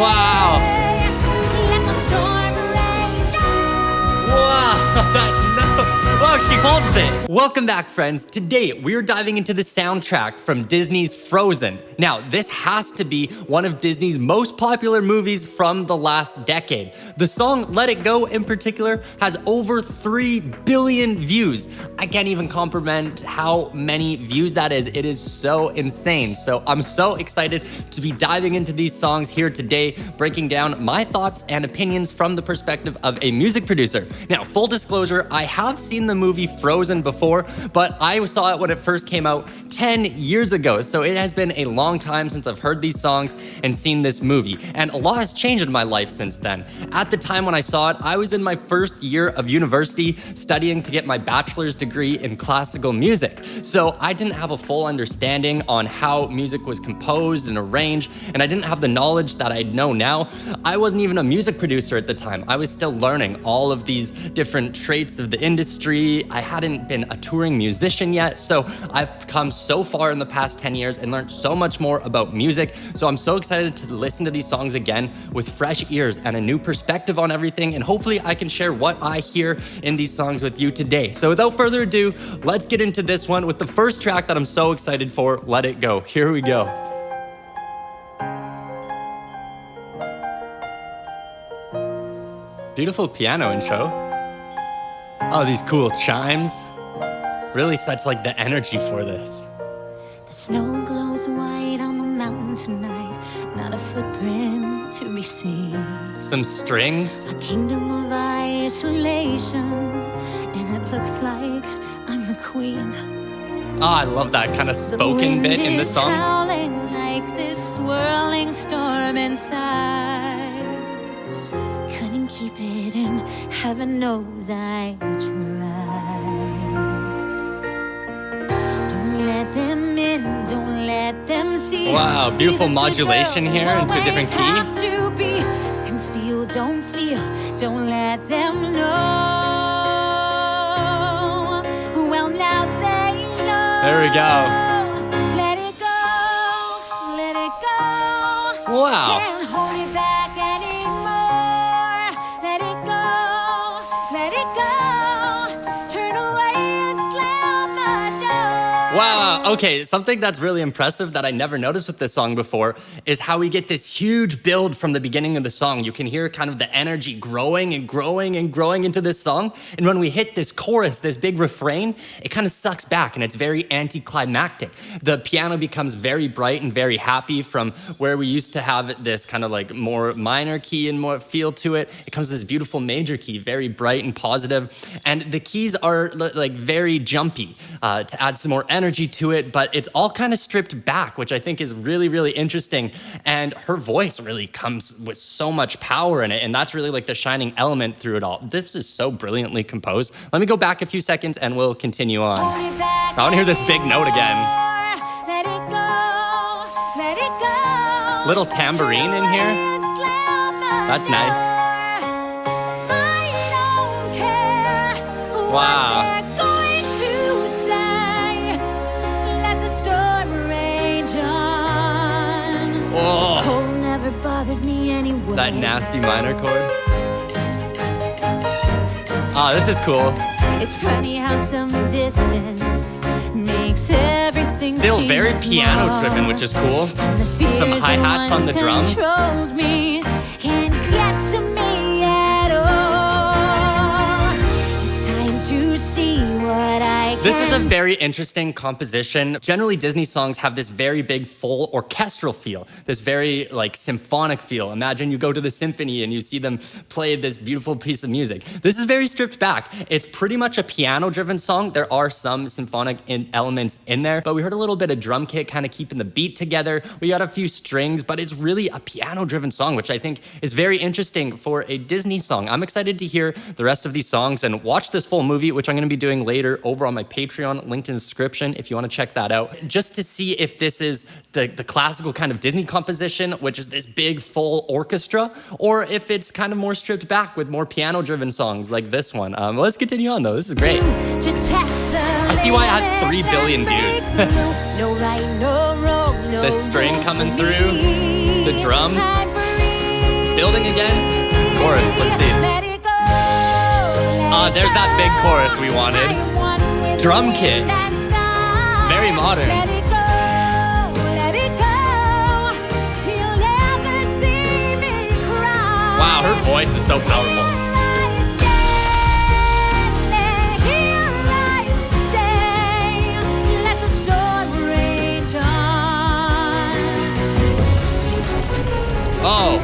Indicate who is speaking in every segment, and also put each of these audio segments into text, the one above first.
Speaker 1: Wow.
Speaker 2: Let the storm rage on.
Speaker 1: Wow, that note. Wow, she holds it. Welcome back, friends. Today, we're diving into the soundtrack from Disney's Frozen. Now, this has to be one of Disney's most popular movies from the last decade. The song Let It Go, in particular, has over 3 billion views. I can't even comprehend how many views that is. It is so insane. So I'm so excited to be diving into these songs here today, breaking down my thoughts and opinions from the perspective of a music producer. Now, full disclosure, I have seen the movie Frozen before, but I saw it when it first came out 10 years ago. So it has been a long time since I've heard these songs and seen this movie. And a lot has changed in my life since then. At the time when I saw it, I was in my first year of university studying to get my bachelor's degree in classical music. So I didn't have a full understanding on how music was composed and arranged, and I didn't have the knowledge that I know now. I wasn't even a music producer at the time. I was still learning all of these different traits of the industry. I hadn't been a touring musician yet, so I've come so far in the past 10 years and learned so much more about music. So I'm so excited to listen to these songs again with fresh ears and a new perspective on everything, and hopefully I can share what I hear in these songs with you today. So without further ado, let's get into this one with the first track that I'm so excited for, Let It Go. Here we go. Beautiful piano intro. Oh, these cool chimes. Really sets like the energy for this.
Speaker 2: The snow glows white on the mountain tonight, not a footprint to be seen.
Speaker 1: Some strings.
Speaker 2: A kingdom of isolation, and it looks like I'm the queen.
Speaker 1: Oh, I love that kind of spoken bit in the song.
Speaker 2: Howling like this swirling storm inside. Couldn't keep it in, heaven knows I tried. Don't let them in, don't let them see.
Speaker 1: Wow, beautiful modulation here into a different key.
Speaker 2: Have to be concealed, don't feel, don't let them know. Well, now they know.
Speaker 1: There we go.
Speaker 2: Let it go, let it go.
Speaker 1: Wow.
Speaker 2: Can't hold it back anymore. Let it go, let it go. Turn away and slam the door.
Speaker 1: Wow, okay, something that's really impressive that I never noticed with this song before is how we get this huge build from the beginning of the song. You can hear kind of the energy growing and growing and growing into this song. And when we hit this chorus, this big refrain, it kind of sucks back and it's very anticlimactic. The piano becomes very bright and very happy from where we used to have this kind of like more minor key and more feel to it. It comes to this beautiful major key, very bright and positive. And the keys are like very jumpy to add some more energy to it, but it's all kind of stripped back, which I think is really, really interesting. And her voice really comes with so much power in it, and that's really like the shining element through it all. This is so brilliantly composed. Let me go back a few seconds and we'll continue on. I want to hear this big note again.
Speaker 2: Let it go, let it go.
Speaker 1: Little tambourine in here. That's nice.
Speaker 2: I don't care what
Speaker 1: Wow.
Speaker 2: they're going to say. Let the storm rage on.
Speaker 1: Oh,
Speaker 2: Cold never bothered me anyway.
Speaker 1: that nasty minor chord. Oh, this is cool.
Speaker 2: It's funny how some distance makes everything
Speaker 1: Still
Speaker 2: seem
Speaker 1: very piano
Speaker 2: small.
Speaker 1: driven, which is cool.
Speaker 2: And the fears
Speaker 1: Some hi-hats
Speaker 2: that
Speaker 1: on the
Speaker 2: once
Speaker 1: drums.
Speaker 2: controlled me can't get to me at all. It's time to see what I can.
Speaker 1: This is a very interesting composition. Generally, Disney songs have this very big, full orchestral feel, this very like symphonic feel. Imagine you go to the symphony and you see them play this beautiful piece of music. This is very stripped back. It's pretty much a piano-driven song. There are some symphonic elements in there, but we heard a little bit of drum kit kind of keeping the beat together. We got a few strings, but it's really a piano-driven song, which I think is very interesting for a Disney song. I'm excited to hear the rest of these songs and watch this full movie, which I'm going to be doing later over on my Patreon, linked in the description if you want to check that out, just to see if this is the classical kind of Disney composition, which is this big full orchestra, or if it's kind of more stripped back with more piano-driven songs like this one. Let's continue on though, this is great. I see why it has 3 billion views.
Speaker 2: No right, no wrong, no
Speaker 1: The string
Speaker 2: rules
Speaker 1: coming
Speaker 2: for
Speaker 1: through,
Speaker 2: me.
Speaker 1: the drums.
Speaker 2: I'm free.
Speaker 1: building again. Chorus, let's see.
Speaker 2: Let it go.
Speaker 1: There's that big chorus we wanted. Drum kit. Very modern.
Speaker 2: Let it go, let it go. You'll never see me cry.
Speaker 1: Wow, her voice is so powerful.
Speaker 2: Here I stay. Let the storm rage on.
Speaker 1: Oh.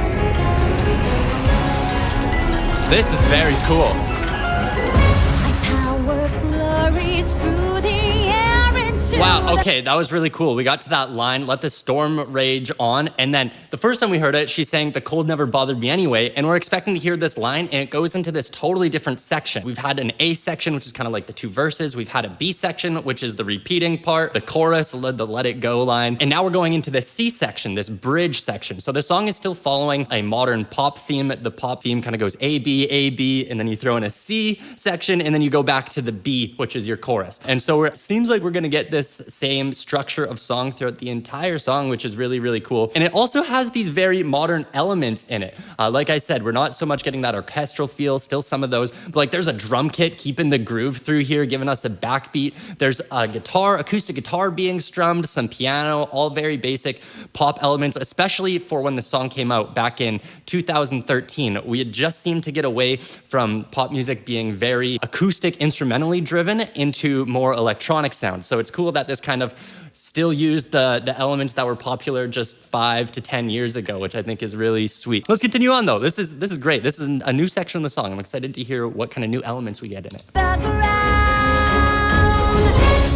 Speaker 1: This is very cool.
Speaker 2: My power flurries through the air into
Speaker 1: Wow, okay, that was really cool. We got to that line, let the storm rage on, and then the first time we heard it, she's saying the cold never bothered me anyway, and we're expecting to hear this line, and it goes into this totally different section. We've had an A section, which is kind of like the two verses. We've had a B section, which is the repeating part, the chorus, the let it go line, and now we're going into the C section, this bridge section. So the song is still following a modern pop theme. The pop theme kind of goes A, B, and then you throw in a C section, and then you go back to the B, which is your chorus. And so it seems like we're gonna get this same structure of song throughout the entire song, which is really, really cool. And it also has these very modern elements in it. Like I said, we're not so much getting that orchestral feel, still some of those, but like there's a drum kit keeping the groove through here, giving us a backbeat. There's a guitar, acoustic guitar being strummed, some piano, all very basic pop elements, especially for when the song came out back in 2013. We had just seemed to get away from pop music being very acoustic, instrumentally driven into more electronic sounds. So it's cool that this kind of still used the elements that were popular just 5 to 10 years ago, which I think is really sweet. Let's continue on though. This is great. This is a new section of the song. I'm excited to hear what kind of new elements we get in it.
Speaker 2: the ground.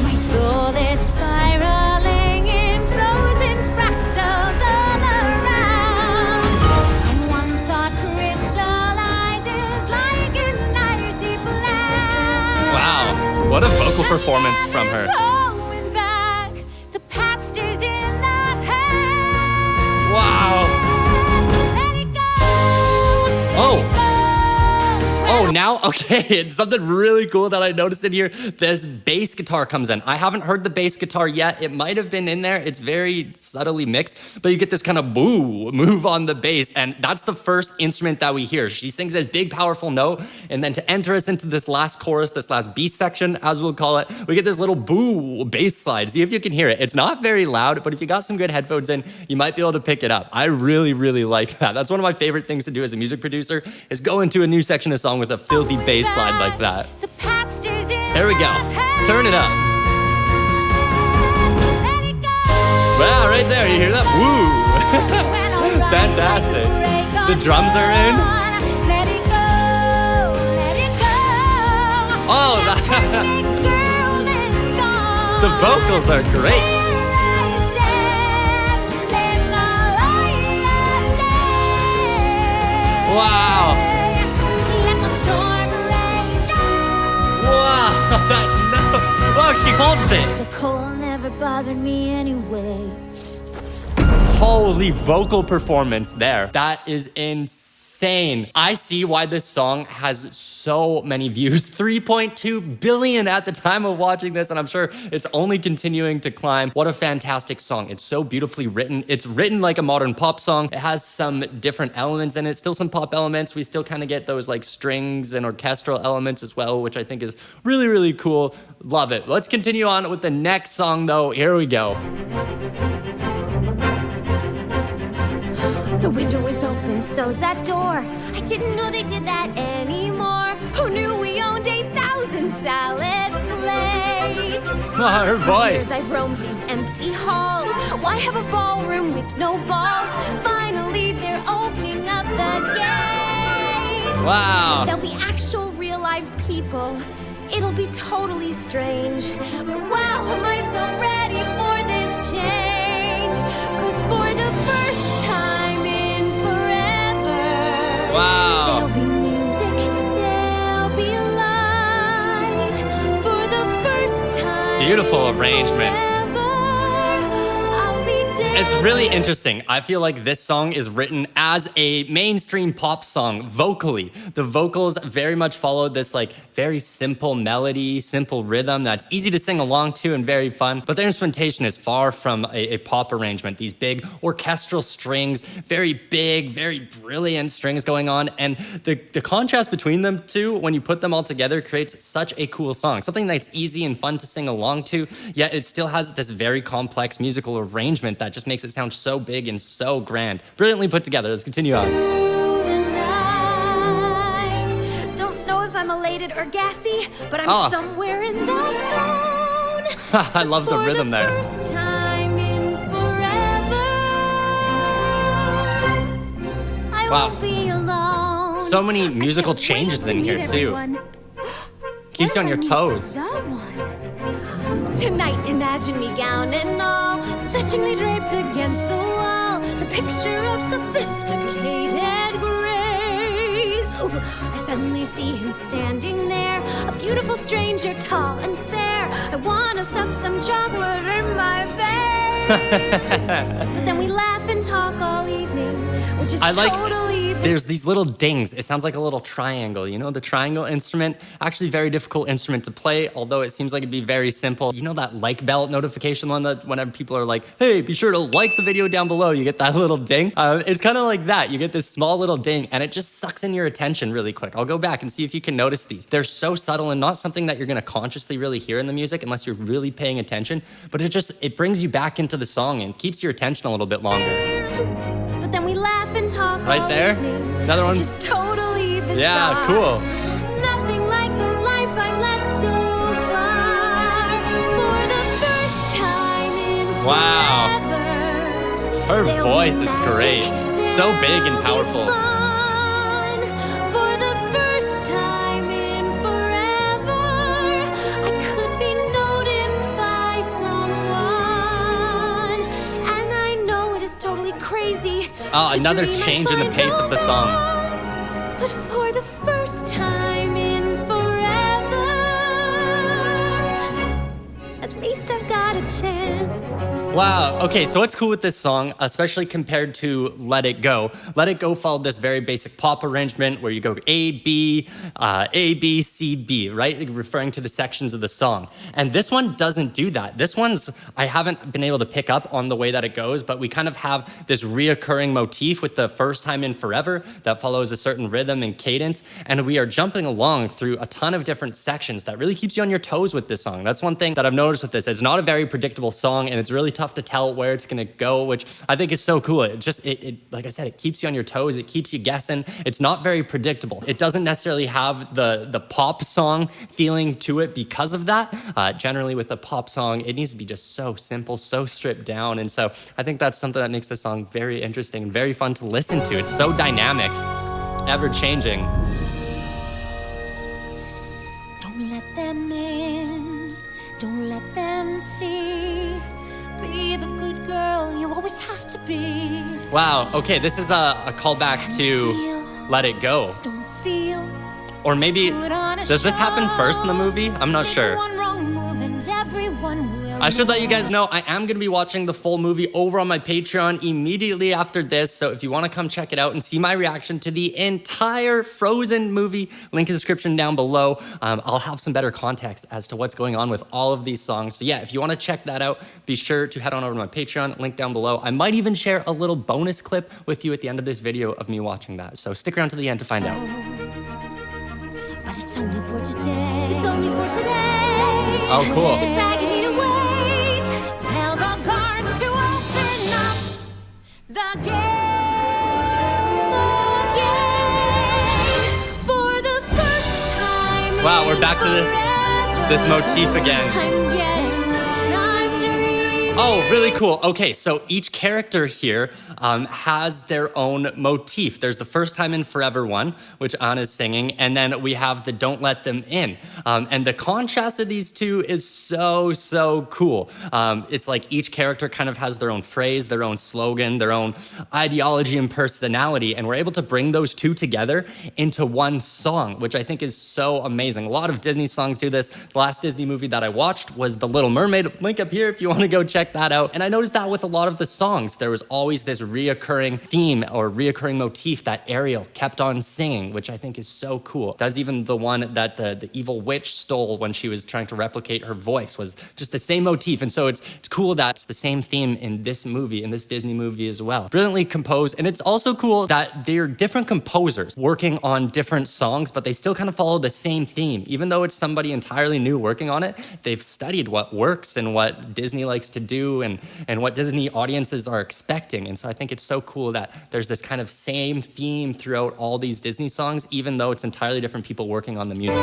Speaker 2: My soul is spiraling in frozen fractals all around. And one thought crystallizes like an icy blast.
Speaker 1: Wow, what a vocal performance from her.
Speaker 2: Going back, the past is in the past.
Speaker 1: Wow.
Speaker 2: Let it go.
Speaker 1: Oh. Oh, now, okay, it's something really cool that I noticed in here. This bass guitar comes in. I haven't heard the bass guitar yet. It might have been in there. It's very subtly mixed, but you get this kind of boo move on the bass, and that's the first instrument that we hear. She sings this big, powerful note, and then to enter us into this last chorus, this last B section, as we'll call it, we get this little boo bass slide. See if you can hear it. It's not very loud, but if you got some good headphones in, you might be able to pick it up. I really, really like that. That's one of my favorite things to do as a music producer, is go into a new section of song with a filthy bass slide like that.
Speaker 2: The past is in
Speaker 1: Here we go.
Speaker 2: the past.
Speaker 1: Turn it up.
Speaker 2: Let it go.
Speaker 1: Wow, right there, you hear that? Woo! Fantastic. The drums are in.
Speaker 2: Let it go, let it go.
Speaker 1: Oh,
Speaker 2: Big girl is gone.
Speaker 1: the vocals are great.
Speaker 2: Here I stand in the light of day.
Speaker 1: Wow.
Speaker 2: Let the storm rage on.
Speaker 1: Wow, wow, she holds it.
Speaker 2: The cold never bothered me anyway.
Speaker 1: Holy vocal performance there. That is insane. I see why this song has so many views. 3.2 billion at the time of watching this, and I'm sure it's only continuing to climb. What a fantastic song. It's so beautifully written. It's written like a modern pop song. It has some different elements in it, still some pop elements. We still kind of get those like strings and orchestral elements as well, which I think is really, really cool. Love it. Let's continue on with the next song though. Here we go.
Speaker 2: The window is open, so's that door. I didn't know they did that anymore. Who knew we owned 8,000 salad plates?
Speaker 1: Oh, her voice.
Speaker 2: Years I've roamed these empty halls. Why have a ballroom with no balls? Finally, they're opening up the gates.
Speaker 1: Wow.
Speaker 2: There'll be actual real life people. It'll be totally strange. But wow, am I so ready for this change? 'Cause for the first time in forever,
Speaker 1: Wow.
Speaker 2: there'll be music, there'll be light. For the first time
Speaker 1: Beautiful arrangement.
Speaker 2: ever, I'll be dancing
Speaker 1: It's really interesting. I feel like this song is written as a mainstream pop song vocally. The vocals very much follow this like very simple melody, simple rhythm that's easy to sing along to and very fun. But the instrumentation is far from a pop arrangement. These big orchestral strings, very big, very brilliant strings going on. And the contrast between them two, when you put them all together, creates such a cool song. Something that's easy and fun to sing along to, yet it still has this very complex musical arrangement that just makes it sound so big and so grand. Brilliantly put together. Let's continue on.
Speaker 2: Through the night. Don't know if I'm elated or gassy, but I'm somewhere in that zone.
Speaker 1: I love the rhythm there.
Speaker 2: First time in forever. I won't be alone.
Speaker 1: So many musical changes in here too. Keeps you on your toes.
Speaker 2: That one. Tonight, imagine me gown and all, fetchingly draped against the wall. The picture of sophisticated grace. Ooh, I suddenly see him standing there, a beautiful stranger, tall and fair. I wanna stuff some chocolate in my face. But then we laugh and talk all evening, which is totally...
Speaker 1: There's these little dings. It sounds like a little triangle, you know, the triangle instrument. Actually very difficult instrument to play, although it seems like it'd be very simple. You know that like bell notification one that whenever people are like, hey, be sure to like the video down below, you get that little ding. It's kind of like that. You get this small little ding and it just sucks in your attention really quick. I'll go back and see if you can notice these. They're so subtle and not something that you're gonna consciously really hear in the music unless you're really paying attention, but it brings you back into the song and keeps your attention a little bit longer.
Speaker 2: But then we laugh and talk
Speaker 1: right there. Another one.
Speaker 2: Just totally bizarre.
Speaker 1: Yeah, cool.
Speaker 2: Nothing like the life I've led so far. For the first time in forever.
Speaker 1: Her voice is great. So big and powerful.
Speaker 2: For the first time in forever, I could be noticed by someone. And I know it is totally crazy.
Speaker 1: Oh, another change in the pace of the song.
Speaker 2: But for the first time in forever, at least I've got a chance.
Speaker 1: Wow, okay, so what's cool with this song, especially compared to Let It Go? Let It Go followed this very basic pop arrangement where you go A, B, C, B, right? Referring to the sections of the song. And this one doesn't do that. This one's, I haven't been able to pick up on the way that it goes, but we kind of have this reoccurring motif with the first time in forever that follows a certain rhythm and cadence. And we are jumping along through a ton of different sections that really keeps you on your toes with this song. That's one thing that I've noticed with this. It's not a very predictable song and it's really tough to tell where it's gonna go, which I think is so cool. It just, like I said, it keeps you on your toes. It keeps you guessing. It's not very predictable. It doesn't necessarily have the pop song feeling to it because of that. Generally with a pop song, it needs to be just so simple, so stripped down. And so I think that's something that makes the song very interesting and very fun to listen to. It's so dynamic, ever changing.
Speaker 2: Don't let them in, don't let them see. Be the good girl you always have to be.
Speaker 1: Wow, okay, this is a callback to Let It Go.
Speaker 2: Don't feel.
Speaker 1: Or maybe, does this happen first in the movie? I'm not sure. I should let you guys know I am going to be watching the full movie over on my Patreon immediately after this. So if you want to come check it out and see my reaction to the entire Frozen movie, link in the description down below. I'll have some better context as to what's going on with all of these songs. So yeah, if you want to check that out, be sure to head on over to my Patreon, link down below. I might even share a little bonus clip with you at the end of this video of me watching that. So stick around to the end to find out.
Speaker 2: But it's only for today. It's only for today.
Speaker 1: Oh, cool.
Speaker 2: It's agony to wait. Tell the guards to open up the gate. For the first time.
Speaker 1: Wow, we're back to this motif again.
Speaker 2: I'm getting time to read.
Speaker 1: Oh, really cool. Okay, so each character here has their own motif. There's the first time in forever one, which Anna's singing, and then we have the don't let them in. And the contrast of these two is so cool. It's like each character kind of has their own phrase, their own slogan, their own ideology and personality, and we're able to bring those two together into one song, which I think is so amazing. A lot of Disney songs do this. The last Disney movie that I watched was The Little Mermaid. Link up here if you want to go check check that out. And I noticed that with a lot of the songs, there was always this reoccurring theme or reoccurring motif that Ariel kept on singing, which I think is so cool. That's even the one that the evil witch stole when she was trying to replicate her voice, was just the same motif. And so it's cool that it's the same theme in this movie, in this Disney movie as well. Brilliantly composed. And it's also cool that they're different composers working on different songs, but they still kind of follow the same theme. Even though it's somebody entirely new working on it, they've studied what works and what Disney likes to do and what Disney audiences are expecting. And so I think it's so cool that there's this kind of same theme throughout all these Disney songs, even though it's entirely different people working on the music.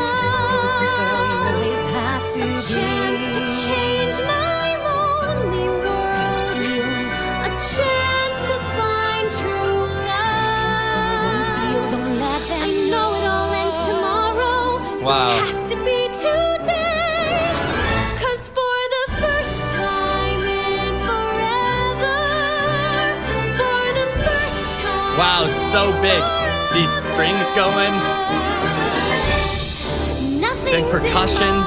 Speaker 2: Chance to change my lonely world, a chance to find true love. Don't let them. I know it all ends tomorrow, so
Speaker 1: Wow.
Speaker 2: it has to be today. 'Cause for the first time in forever, for the first time.
Speaker 1: Wow, so big. These strings going, big percussion.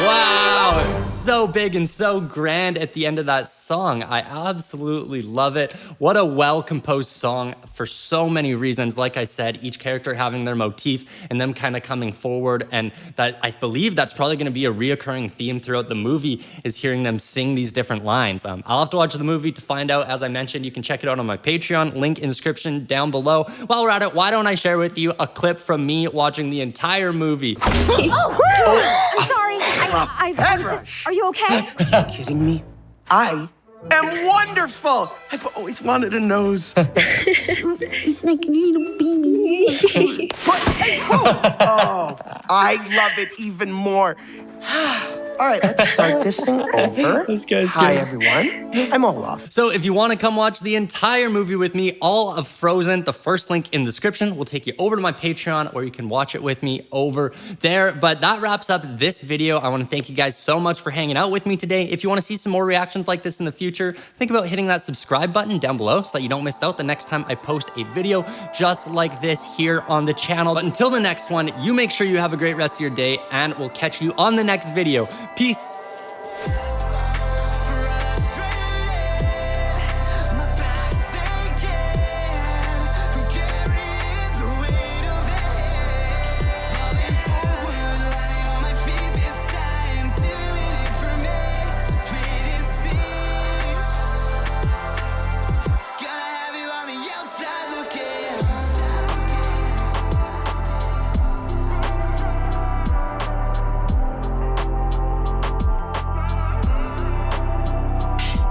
Speaker 1: Wow, so big and so grand at the end of that song. I absolutely love it. What a well-composed song for so many reasons. Like I said, each character having their motif and them kind of coming forward. And that I believe that's probably going to be a reoccurring theme throughout the movie, is hearing them sing these different lines. I'll have to watch the movie to find out. As I mentioned, you can check it out on my Patreon, link in the description down below. While we're at it, why don't I share with you a clip from me watching the entire movie?
Speaker 2: I'm sorry. I was just. Are you okay?
Speaker 3: Are you kidding me? I am wonderful. I've always wanted a nose. It's like a little baby. Oh, I love it even more. All right, let's start this thing over.
Speaker 1: This guy's
Speaker 3: Hi,
Speaker 1: good.
Speaker 3: everyone. I'm Olaf.
Speaker 1: So if you want to come watch the entire movie with me, all of Frozen, the first link in the description will take you over to my Patreon, or you can watch it with me over there. But that wraps up this video. I want to thank you guys so much for hanging out with me today. If you want to see some more reactions like this in the future, think about hitting that subscribe button down below so that you don't miss out the next time I post a video just like this here on the channel. But until the next one, you make sure you have a great rest of your day, and we'll catch you on the next video. Peace.